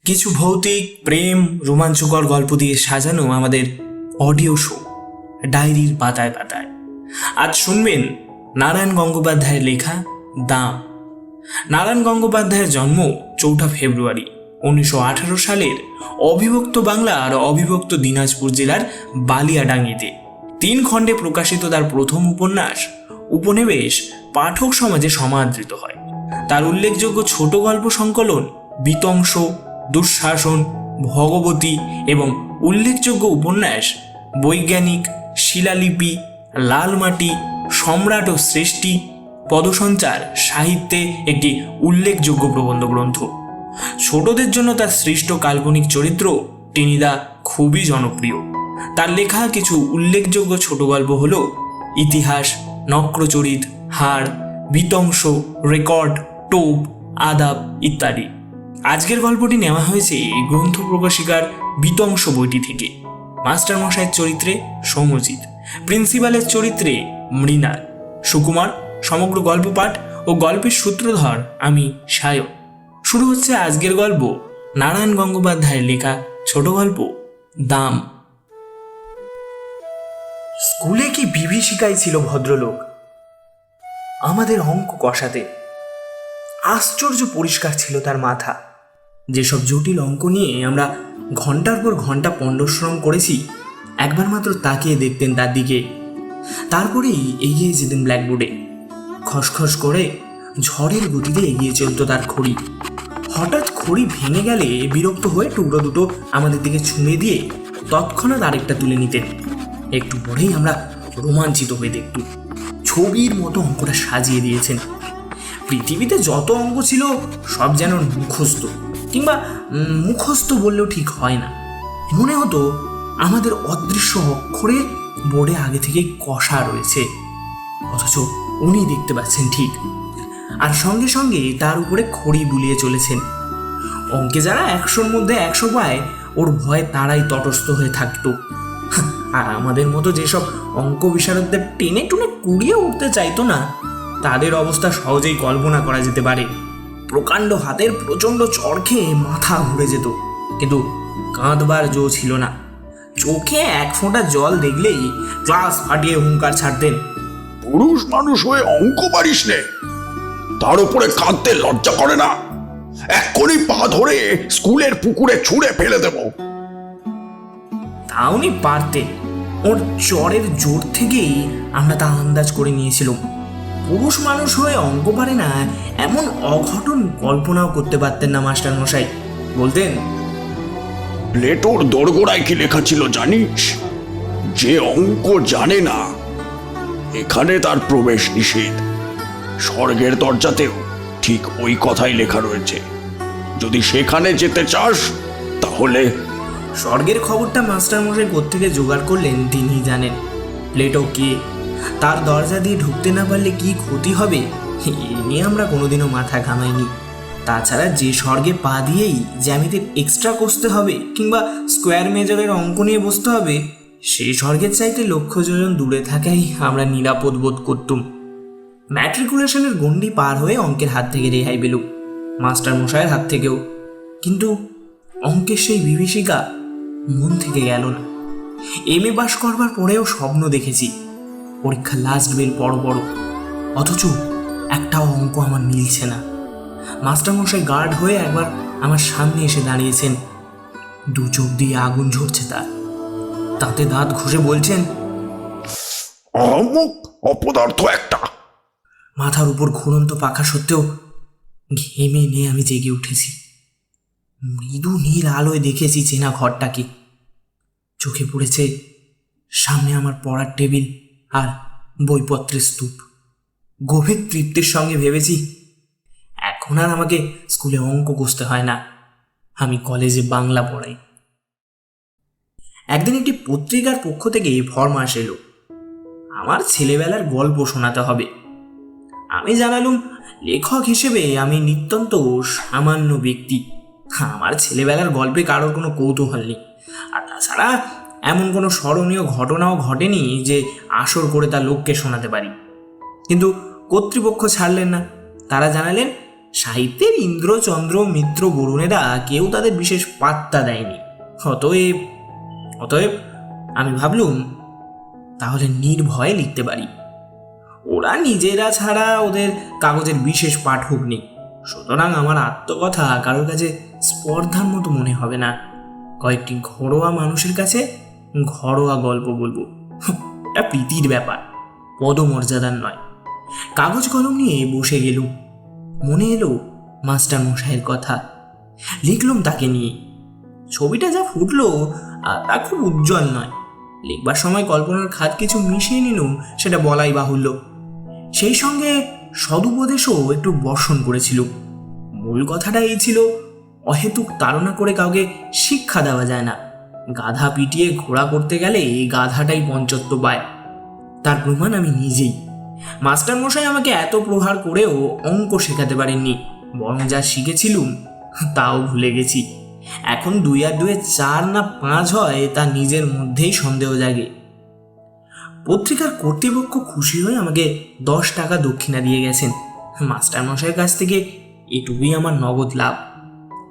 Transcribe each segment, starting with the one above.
কিছু ভৌতিক প্রেম রোমাঞ্চকর গল্প দিয়ে সাজানো আমাদের অডিও শো ডায়েরির পাতায় পাতায়। আজ শুনবেন নারায়ণ গঙ্গোপাধ্যায়ের লেখা দাম। নারায়ণ গঙ্গোপাধ্যায়ের জন্ম 4 ফেব্রুয়ারি 1918 সালের অবিভক্ত বাংলার অবিভক্ত দিনাজপুর জেলার বালিয়াডাঙ্গিতে। 3 খণ্ডে প্রকাশিত তার প্রথম উপন্যাস উপনিবেশ পাঠক সমাজে সমাদৃত হয়। তার উল্লেখযোগ্য ছোট গল্প সংকলন বিতংশ, দুঃশাসন, ভগবতী এবং উল্লেখযোগ্য উপন্যাস বৈজ্ঞানিক, শিলালিপি, লালমাটি, সম্রাট ও সৃষ্টি, পদসঞ্চার সাহিত্যে একটি উল্লেখযোগ্য প্রবন্ধ গ্রন্থ। ছোটদের জন্য তার সৃষ্ট কাল্পনিক চরিত্র টেনিদা খুবই জনপ্রিয়। তার লেখা কিছু উল্লেখযোগ্য ছোট গল্প হল ইতিহাস, নক্রচরিত, হাড়, বিতংশ, রেকর্ড, টোপ, আদাব ইত্যাদি। আজকের গল্পটি নেওয়া হয়েছে গ্রন্থ প্রকাশিকার বিতংশ বইটি থেকে। মাস্টারমশাইয়ের চরিত্রে সৌম্যজিৎ, প্রিন্সিপালের চরিত্রে মৃণাল, সুকুমার। সমগ্র গল্প পাঠ ও গল্পের সূত্রধর আমি সায়ন। শুরু হচ্ছে আজকের গল্প নারায়ণ গঙ্গোপাধ্যায়ের লেখা ছোট গল্প দাম। স্কুলে কি বিভীষিকাই ছিল ভদ্রলোক। আমাদের অঙ্ক কষাতে আশ্চর্য পরিষ্কার ছিল তার মাথা। যেসব জটিল অঙ্ক নিয়ে আমরা ঘন্টার পর ঘন্টা পণ্ডশ্রম করেছি, একবার মাত্র তাকিয়ে দেখতেন তার দিকে, তারপরেই এগিয়ে যেতেন ব্ল্যাকবোর্ডে। খসখস করে ঝড়ের গতিতে এগিয়ে চলত তার খড়ি। হঠাৎ খড়ি ভেঙে গেলে বিরক্ত হয়ে টুকরো দুটো আমাদের দিকে ছুঁড়ে দিয়ে তৎক্ষণাৎ আরেকটা তুলে নিতেন। একটু পরেই আমরা রোমাঞ্চিত হয়ে দেখতুম ছবির মতো অঙ্কটা সাজিয়ে দিয়েছেন। পৃথিবীতে যত অঙ্ক ছিল সব যেন মুখস্থ, কিংবা মুখস্থ বললেও ঠিক হয় না। মনে হতো আমাদের অদৃশ্য অক্ষরে বোর্ডে আগে থেকেই কষা রয়েছে, অথচ উনি দেখতে পাচ্ছেন ঠিক, আর সঙ্গে সঙ্গে তার উপরে খড়ি বুলিয়ে চলেছেন। অঙ্কে যারা 100-র মধ্যে 100 পায়, ওর ভয়ে তারাই তটস্থ হয়ে থাকতো। আর আমাদের মতো যেসব অঙ্ক বিশারদদের টেনে টুনে কুড়িয়ে উঠতে চাইতো না, তাদের অবস্থা সহজেই কল্পনা করা যেতে পারে। প্রকাণ্ড হাতের প্রচণ্ড চড় খেয়ে মাথা ঘুরে যেত, কিন্তু কাঁদবার জো ছিল না। চোখে 1 ফোঁটা জল দেখলেই ক্লাস ফাটিয়ে হুঙ্কার ছাড়তেন। পুরুষ মানুষ হয়ে অঙ্ক পারিস নে, তার উপরে কাঁদতে লজ্জা করে না? এক্ষুনি পা ধরে স্কুলের পুকুরে ছুঁড়ে ফেলে দেব। তা উনি পারতেন। ওর চড়ের জোর থেকেই আমরা তা আন্দাজ করে নিয়েছিলাম। পুরুষ মানুষ হয়ে অঙ্ক পারে না এমন অঘটন কল্পনাও করতে পারতেন না মাস্টার মশাই। বলতেন, প্লেটোর দোরগোড়ায় কি লেখা ছিল জানিস? যে অঙ্ক জানে না, এখানে তার প্রবেশ নিষেধ। স্বর্গের দরজাতেও ঠিক ওই কথাই লেখা রয়েছে। যদি সেখানে যেতে চাস তাহলে। স্বর্গের খবরটা মাস্টার মশাই কোত্থেকে জোগাড় করলেন তিনি জানেন। প্লেটো কে, তার দরজা দিয়ে ঢুকতে না পারলে কি ক্ষতি হবে, এ নিয়ে আমরা কোনোদিনও মাথা ঘামাইনি। তাছাড়া যে স্বর্গে পা দিয়েই জ্যামিতির এক্সট্রা কষতে হবে কিংবা স্কোয়ার মেজরের অঙ্ক নিয়ে বসতে হবে, সেই স্বর্গের চাইতে লক্ষ যোজন দূরে থাকাই আমরা নিরাপদ বোধ করতুম। ম্যাট্রিকুলেশনের গণ্ডি পার হয়ে অঙ্কের হাত থেকে রেহাই পেলুম, মাস্টার মশাইয়ের হাত থেকেও। কিন্তু অঙ্কের সেই বিভীষিকা মন থেকে গেল না। এমএ পাস করবার পরেও স্বপ্ন দেখেছি, পরীক্ষা লাস্ট বেল বড় বড়, অথচ একটাও অঙ্ক আমার মিলছে না। মাস্টারমশাই গার্ড হয়ে একবার আমার সামনে এসে দাঁড়িয়েছেন। 2 চোখ দিয়ে আগুন ঝরছে তার, তাতে দাঁত ঘষে বলছেন, অমুক অপদার্থ একটা। মাথার উপর ঘুরন্ত পাখা সত্ত্বেও ঘেমে নিয়ে আমি জেগে উঠেছি। মৃদু নীল আলোয় দেখেছি চেনা ঘরটাকে। চোখে পড়েছে সামনে আমার পড়ার টেবিল আর বইপত্রের স্তূপ। গভীর তৃপ্তির সঙ্গে ভেবেছি, এখন আর আমাকে স্কুলে অঙ্ক কষতে হয় না, আমি কলেজে বাংলা পড়াই। একদিন একটি পত্রিকার পক্ষ থেকে ফরমাশ এলো, আমার ছেলেবেলার গল্প শোনাতে হবে। আমি জানালুম লেখক হিসেবে আমি নিত্যন্ত সামান্য ব্যক্তি, আমার ছেলেবেলার গল্পে কারোর কোনো কৌতূহল নেই। আর তাছাড়া এমন কোনো স্মরণীয় ঘটনাও ঘটেনি যে আসর করে তা লোককে শোনাতে পারি। কিন্তু কর্তৃপক্ষ ছাড়লেন না। তারা জানালেন সাহিত্যের ইন্দ্র চন্দ্র মিত্র বরুণেরা কেউ তাদের বিশেষ পাত্তা দেয়নি। অতএব অতএব আমি ভাবলুম তাহলে নির্ভয়ে লিখতে পারি। ওরা নিজেরা ছাড়া ওদের কাগজের বিশেষ পাঠক নেই, সুতরাং আমার আত্মকথা কারোর কাছে স্পর্ধার মতো মনে হবে না। কয়েকটি ঘরোয়া মানুষের কাছে ঘরোয়া গল্প বলবো, এটা প্রীতির ব্যাপার, পদমর্যাদার নয়। কাগজ কলম নিয়ে বসে গেলুম। মনে এলো মাস্টার মশাইয়ের কথা, লিখলুম তাকে নিয়ে। ছবিটা যা ফুটলো তা খুব উজ্জ্বল নয়। লিখবার সময় কল্পনার খাত কিছু মিশিয়ে নিলুম, সেটা বলাই বাহুল্য। সেই সঙ্গে সদুপদেশও একটু বর্ষণ করেছিল। মূল কথাটা এই ছিল, অহেতুক তাড়না করে কাউকে শিক্ষা দেওয়া যায় না। গাধা পিটিয়ে ঘোড়া করতে গেলে এই গাধাটাই পঞ্চত্ব পায়। তার প্রমাণ আমি নিজেই। মাস্টার মশাই আমাকে এত প্রহার করেও অঙ্ক শেখাতে পারেননি, বরং যা শিখেছিলুম তাও ভুলে গেছি। এখন 2 আর 2 4 না 5 হয় তা নিজের মধ্যেই সন্দেহ জাগে। পত্রিকার কর্তৃপক্ষ খুশি হয়ে আমাকে 10 টাকা দক্ষিণা দিয়ে গেছেন। মাস্টার মশাইয়ের কাছ থেকে এটুকুই আমার নগদ লাভ।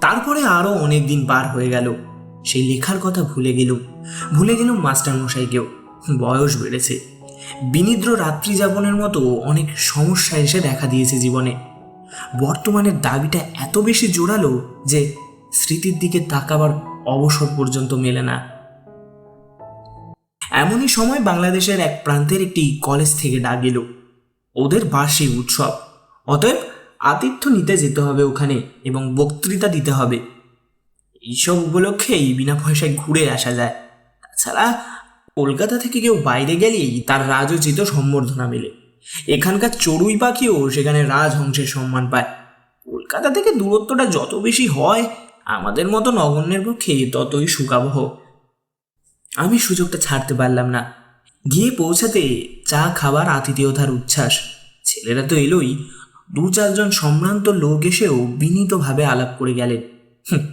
তারপরে আরও অনেক দিন পার হয়ে গেল। সেই লেখার কথা ভুলে গেলুম মাস্টার মশাইকেও। বয়স বেড়েছে, বিনিদ্র রাত্রি যাপনের মতো অনেক সমস্যা এসে দেখা দিয়েছে জীবনে। বর্তমানের দাবিটা এত বেশি জোরালো যে স্মৃতির দিকে তাকাবার অবসর পর্যন্ত মেলে না। এমনই সময় বাংলাদেশের এক প্রান্তের একটি কলেজ থেকে ডাক এলো। ওদের বার্ষিক উৎসব, অতএব আতিথ্য নিতে যেতে হবে ওখানে এবং বক্তৃতা দিতে হবে। এইসব উপলক্ষেই বিনা পয়সায় ঘুরে আসা যায়। তাছাড়া কলকাতা থেকে কেউ বাইরে গেলেই তার রাজোচিত সম্বর্ধনা মেলে। এখানকার চড়ুই পাখিও সেখানে রাজহংসের সম্মান পায়। কলকাতা থেকে দূরত্বটা যত বেশি হয় আমাদের মতো নগণ্যের পক্ষে ততই সুখাবহ। আমি সুযোগটা ছাড়তে পারলাম না। গিয়ে পৌঁছাতে চা খাবার আতিথেয়তার উচ্ছ্বাস। ছেলেরা তো এলোই, 2-4 জন সম্ভ্রান্ত লোক এসেও বিনীতভাবে আলাপ করে গেলেন।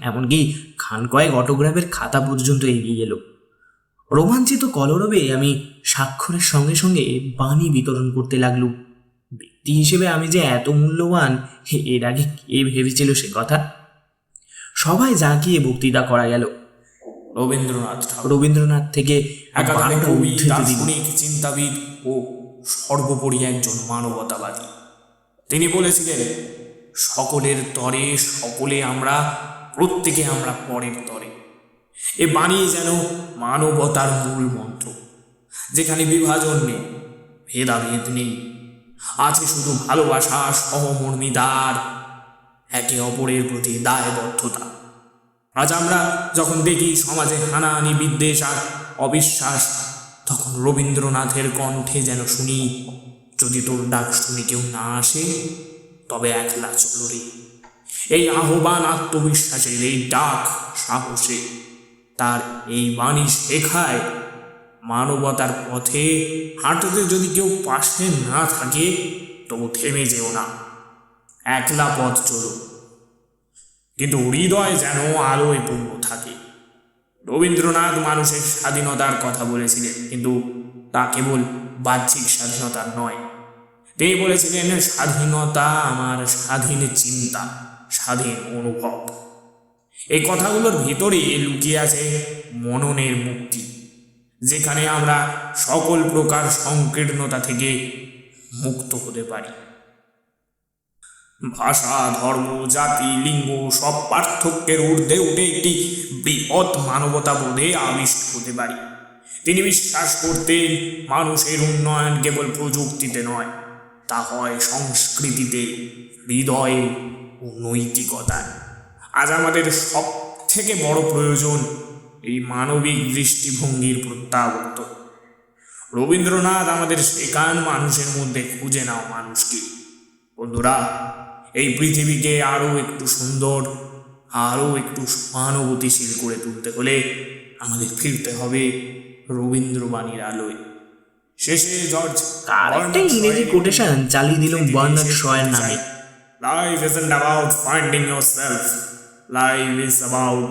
এমনকি খান কয়েক অটোগ্রাফের খাতা পর্যন্ত এগিয়ে গেল। রোমাঞ্চিত কলরবে আমি স্বাক্ষরের সঙ্গে সঙ্গে বাণী বিতরণ করতে লাগলুম। ব্যক্তি হিসেবে আমি যে এত মূল্যবান এর আগে কে ভেবেছিল সে কথা। সবাই জাঁকিয়ে বক্তৃতা করা গেল। রবীন্দ্রনাথ থেকে একাধারে কবি, উদ্ধৃতি দিল। দার্শনিক, চিন্তাবিদ ও সর্বোপরি একজন মানবতাবাদী। তিনি বলেছিলেন, সকলের তরে সকলে আমরা, প্রত্যেকে আমরা পরের তরে। এ বাণী যেন মানবতার মূল মন্ত্র, যেখানে বিভাজন নেই, ভেদাভেদ নেই, আছে শুধু ভালোবাসা, সহমর্মিতার একে অপরের প্রতি দায়বদ্ধতা। আজ আমরা যখন দেখি সমাজে হানাহানি, বিদ্বেষ আর অবিশ্বাস, তখন রবীন্দ্রনাথের কণ্ঠে যেন শুনি, যদি তোর ডাক শুনে কেউ না আসে তবে একলা চলো রে। এই আহ্বান আত্মবিশ্বাসের, এই ডাক সাহসে। তার এই বাণী শেখায় মানবতার পথে হাঁটতে যদি কেউ পাশে না থাকে তবু থেমে যেও না, একলা পথ চলো, কিন্তু হৃদয় যেন আলোয় পূর্ণ থাকে। রবীন্দ্রনাথ মানুষের স্বাধীনতার কথা বলেছিলেন, কিন্তু তা কেবল বাহ্যিক স্বাধীনতার নয়। তিনি বলেছিলেন, স্বাধীনতা আমার স্বাধীন চিন্তা, স্বাধীন অনুভব। এই কথাগুলোর ভিতরে লুকিয়ে আছে মননের মুক্তি, যেখানে আমরা সকল প্রকার সংকীর্ণতা থেকে মুক্ত হতে পারি। ভাষা, ধর্ম, জাতি, লিঙ্গ সব পার্থক্যের ঊর্ধ্বে উঠে একটি বৃহৎ মানবতাবোধে আবিষ্ট হতে পারি। তিনি বিশ্বাস করতেন, মানুষের উন্নয়ন কেবল প্রযুক্তিতে নয়, তা হয় সংস্কৃতিতে, হৃদয়ে ও নৈতিকতায়। আজ আমাদের সব থেকে বড় প্রয়োজন এই মানবিক দৃষ্টিভঙ্গির প্রত্যাবর্তন। রবীন্দ্রনাথ আমাদের শেখান, মানুষের মধ্যে খুঁজে নাও মানুষকে। বন্ধুরা, এই পৃথিবীকে আরও একটু সুন্দর, আরও একটু সহানুভূতিশীল করে তুলতে হলে আমাদের ফিরতে হবে রবীন্দ্রবাণীর আলোয়। শেষে জর্জ আর একটা ইংরেজি কোটেশন চালিয়ে দিলাম বার্নার্ড শয়ের নামে। Life isn't about finding yourself. Life is about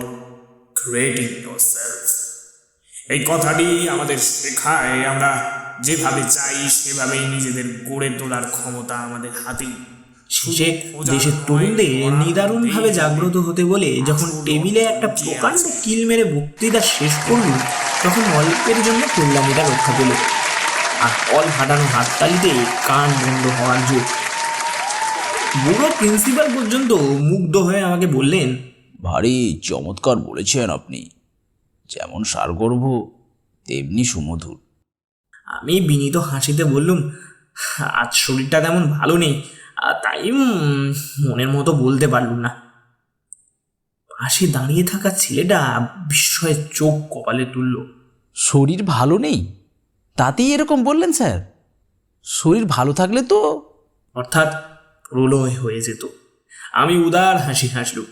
creating yourself. এই কথাটি আমাদের শেখায় আমরা যেভাবে চাই সেভাবেই নিজেদের গড়ে তোলার ক্ষমতা আমাদের হাতেই। শেষে দেশের তরুণদের নিদারুণভাবে জাগ্রত হতে বলে যখন টেবিলে একটা প্রকাণ্ড কিল মেরে বক্তৃতা শেষ করল, তখন অল্পের জন্য কল্যাণীরা রক্ষা পেল। আর হল ফাটানো হাততালিতে কান বন্ধ হওয়ার জোর। বুড়ো প্রিন্সিপাল পর্যন্ত মুগ্ধ হয়ে আমাকে বললেন, ভারী চমৎকার বলেছেন আপনি। যেমন সারগর্ভ তেমনি সুমধুর। আমি বিনীত হাসিতে বললুম, আজ শরীরটা তেমন ভালো নেই, তাই মনের মতো বলতে পারলুম না। পাশে দাঁড়িয়ে থাকা ছেলেটা বিস্ময়ে চোখ কপালে তুলল। শরীর ভালো নেই তাতেই এরকম বললেন স্যার? শরীর ভালো থাকলে তো অর্থাৎ প্রলয় হয়ে যেত। আমি উদার হাসি হাসলুম,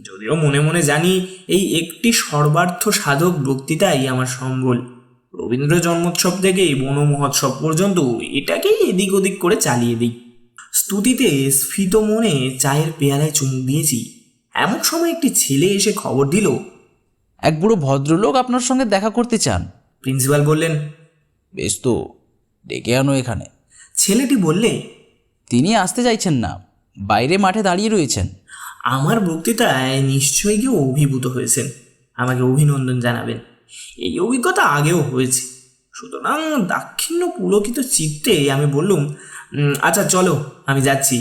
যদিও মনে মনে জানি এই একটি সর্বার্থ সাধক বক্তৃতাই আমার সম্বল। রবীন্দ্র জন্মোৎসব থেকে বন মহোৎসব পর্যন্ত এটাকেই এদিক ওদিক করে চালিয়ে দিই। স্তুতিতে স্ফীত মনে চায়ের পেয়ালায় চুমুক দিয়েছি, এমন সময় একটি ছেলে এসে খবর দিল, এক বুড়ো ভদ্রলোক আপনার সঙ্গে দেখা করতে চান। প্রিন্সিপাল বললেন, বেশ তো, ডেকে আনো এখানে। ছেলেটি বললে, তিনি আসতে চাইছেন না, বাইরে মাঠে দাঁড়িয়ে রয়েছেন। আমার বক্তৃতায় নিশ্চয়ই কেউ অভিভূত হয়েছেন, আমাকে অভিনন্দন জানাবেন। এই অভিজ্ঞতা আগেও হয়েছে, সুতরাং দাক্ষিণ্য পুলকিত চিত্তে আমি বললুম, আচ্ছা চলো, আমি যাচ্ছি।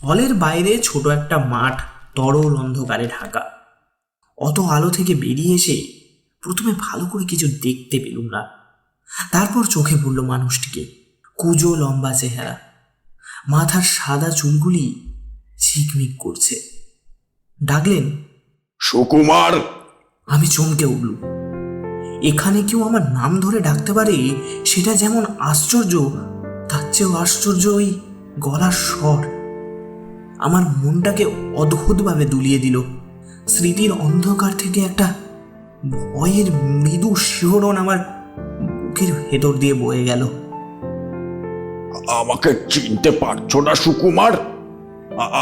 হলের বাইরে ছোট একটা মাঠ তরল অন্ধকারে ঢাকা। অত আলো থেকে বেরিয়ে এসে প্রথমে ভালো করে কিছু দেখতে পেলুম না। তারপর চোখে পড়ল মানুষটিকে। কুঁজো লম্বা চেহারা, মাথার সাদা চুলগুলি ঝিকমিক করছে। ডাকলেন, সুকুমার। আমি চমকে উঠলুম। এখানে কেউ আমার নাম ধরে ডাকতে পারে সেটা যেমন আশ্চর্য, তার চেয়েও আশ্চর্য ওই গলার স্বর। আমার মনটাকে অদ্ভুতভাবে দুলিয়ে দিল। স্মৃতির অন্ধকার থেকে একটা ভয়ের মৃদু শিহরণ আমার বুকের ভেতর দিয়ে বয়ে গেল। আমাকে চিনতে পারছো না সুকুমার?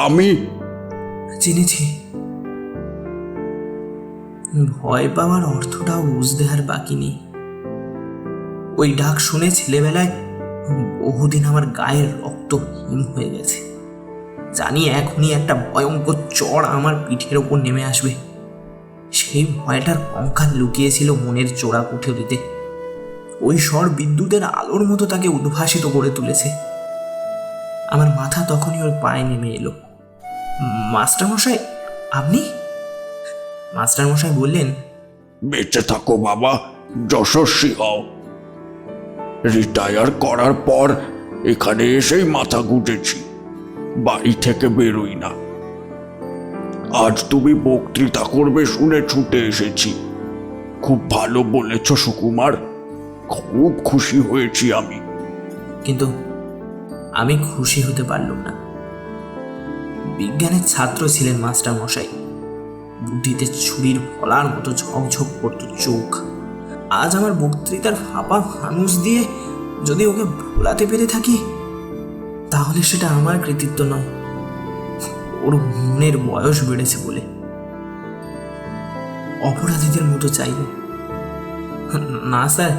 আমি চিনেছি। ভয় পাওয়ার অর্থটাও বুঝতে আর বাকি নেই। ওই ডাক শুনে ছেলেবেলায় বহুদিন আমার গায়ের রক্ত হিম হয়ে গেছে। জানি এখনই একটা ভয়ঙ্কর চড় আমার পিঠের ওপর নেমে আসবে। সেই ভয়টার কঙ্কাল লুকিয়েছিল মনের চোরা কুঠরিতে। ওই স্বর বিদ্যুতের আলোর মতো তাকে উদ্ভাসিত করে তুলেছে। আমার মাথা তখনই ওর পায়ে নেমে এলো। মাস্টারমশাই, আপনি? মাস্টারমশাই বললেন, বেঁচে থাকো বাবা, যশস্বী হও। রিটায়ার করার পর এখানে এসেই মাথা গুটেছি, বাড়ি থেকে বেরোই না। আজ তুমি বক্তৃতা করবে শুনে ছুটে এসেছি। খুব ভালো বলেছ সুকুমার, খুব খুশি হয়েছি আমি। কিন্তু আমি খুশি হতে পারলাম না। বিজ্ঞানের ছাত্র ছিলেন মাস্টার মশাই। বুদ্ধিতে ছুরির ফলার মতো ঝকঝক করত চোখ। আজ আমার বক্তৃতার ফাঁপা ফানুস দিয়ে যদি ওকে ভোলাতে পেরে থাকি, তাহলে সেটা আমার কৃতিত্ব নয়, ওর মনের বয়স বেড়েছে বলে। অপরাধীদের মতো চাইব না স্যার,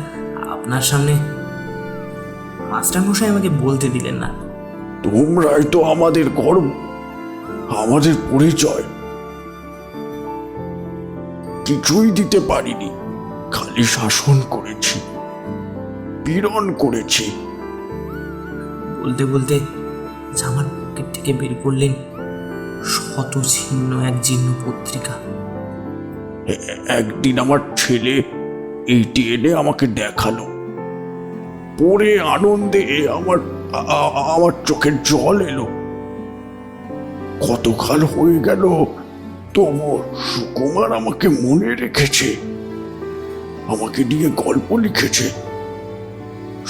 আপনার সামনে। মাস্টারমশাই আমাকে বলতে দিলেন না। তোমরাই তো আমাদের গর্ব, আমাদের পরিচয়। কিছুই দিতে পারিনি, খালি শাসন করেছি, পীড়ন করেছি। বলতে বলতে জামার পকেট থেকে বের করলেন শত ছিন্ন এক জীর্ণ পত্রিকা। একদিন আমার ছেলে এইটি এনে আমাকে দেখালো। পড়ে আনন্দে আমার চোখের জল এলো। কতকাল হয়ে গেল, তবু সুকুমার আমাকে মনে রেখেছে, আমাকে নিয়ে গল্প লিখেছে।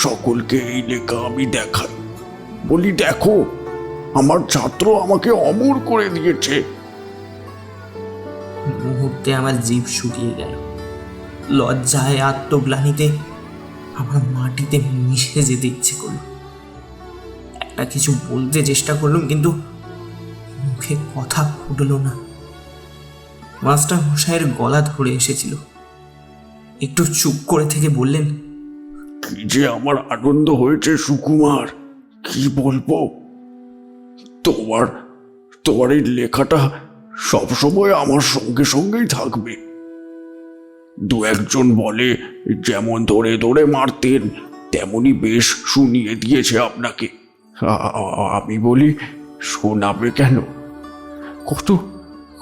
সকলকে এই লেখা আমি দেখাই, বলি দেখো আমার ছাত্র আমাকে অমর করে দিয়েছে। মুহূর্তে আমার জিভ শুকিয়ে গেল। লজ্জায় আত্মগ্লানিতে আমার মাটিতে মিশে যেতে ইচ্ছে করল। একটা কিছু বলতে চেষ্টা করলাম, কিন্তু মুখে কথা ফুটল না। মাস্টার মশাইয়ের গলা ধরে এসেছিল। একটু চুপ করে থেকে বললেন, কি যে আমার আনন্দ হয়েছে সুকুমার, কি বলবো। তোমার তোমার এই লেখাটা সবসময় আমার সঙ্গে সঙ্গেই থাকবে। দু একজন বলে যেমন ধরে ধরে মারতেন তেমনি বেশ শুনিয়ে দিয়েছে আপনাকে। আমি বলি শোনাবে কেন, কত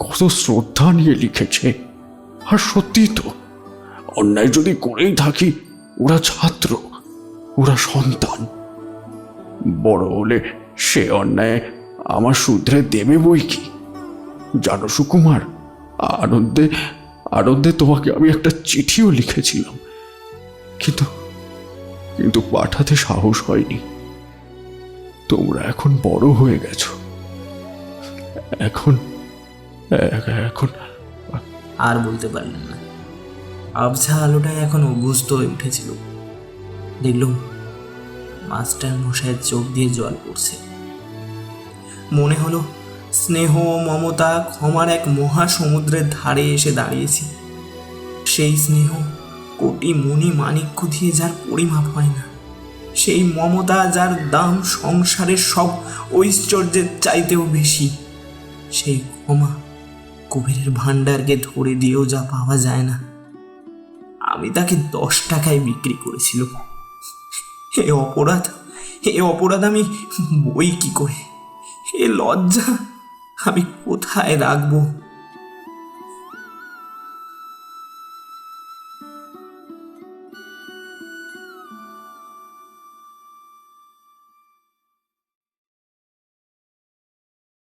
কত শ্রদ্ধা নিয়ে লিখেছে। আর সত্যি তো, অন্যায় যদি করেই থাকি, ওরা ছাত্র, ওরা সন্তান। বড় হলে সে অন্যায় আমার শুধরে দেবে বই কি। জানো সুকুমার, আনন্দে আনন্দে তোমাকে আমি একটা চিঠিও লিখেছিলাম, কিন্তু কিন্তু পাঠাতে সাহস হয়নি। তোমরা এখন বড় হয়ে গেছো, এখন এখন আর বলতে পারলেন না। আবছা আলোটায় এখন অভ্যস্ত হয়ে উঠেছিল। দেখলুম মাস্টার মশাইয়ের চোখ দিয়ে জল পড়ছে। মনে হলো স্নেহ, মমতা, ক্ষমার এক মহাসমুদ্রের ধারে এসে দাঁড়িয়েছি। সেই স্নেহ কোটি মণি মাণিক্য দিয়ে যার পরিমাপ হয় না, সেই মমতা যার দাম সংসারের সব ঐশ্বর্যের চাইতেও বেশি, সেই ক্ষমা কুবেরের ভাণ্ডারকে ধরে দিয়েও যা পাওয়া যায় না। আমি তাকে 10 টাকায় বিক্রি করেছিল। এ অপরাধ, এ অপরাধ আমি বই কি করে? এ লজ্জা আমি কোথায় রাখবো?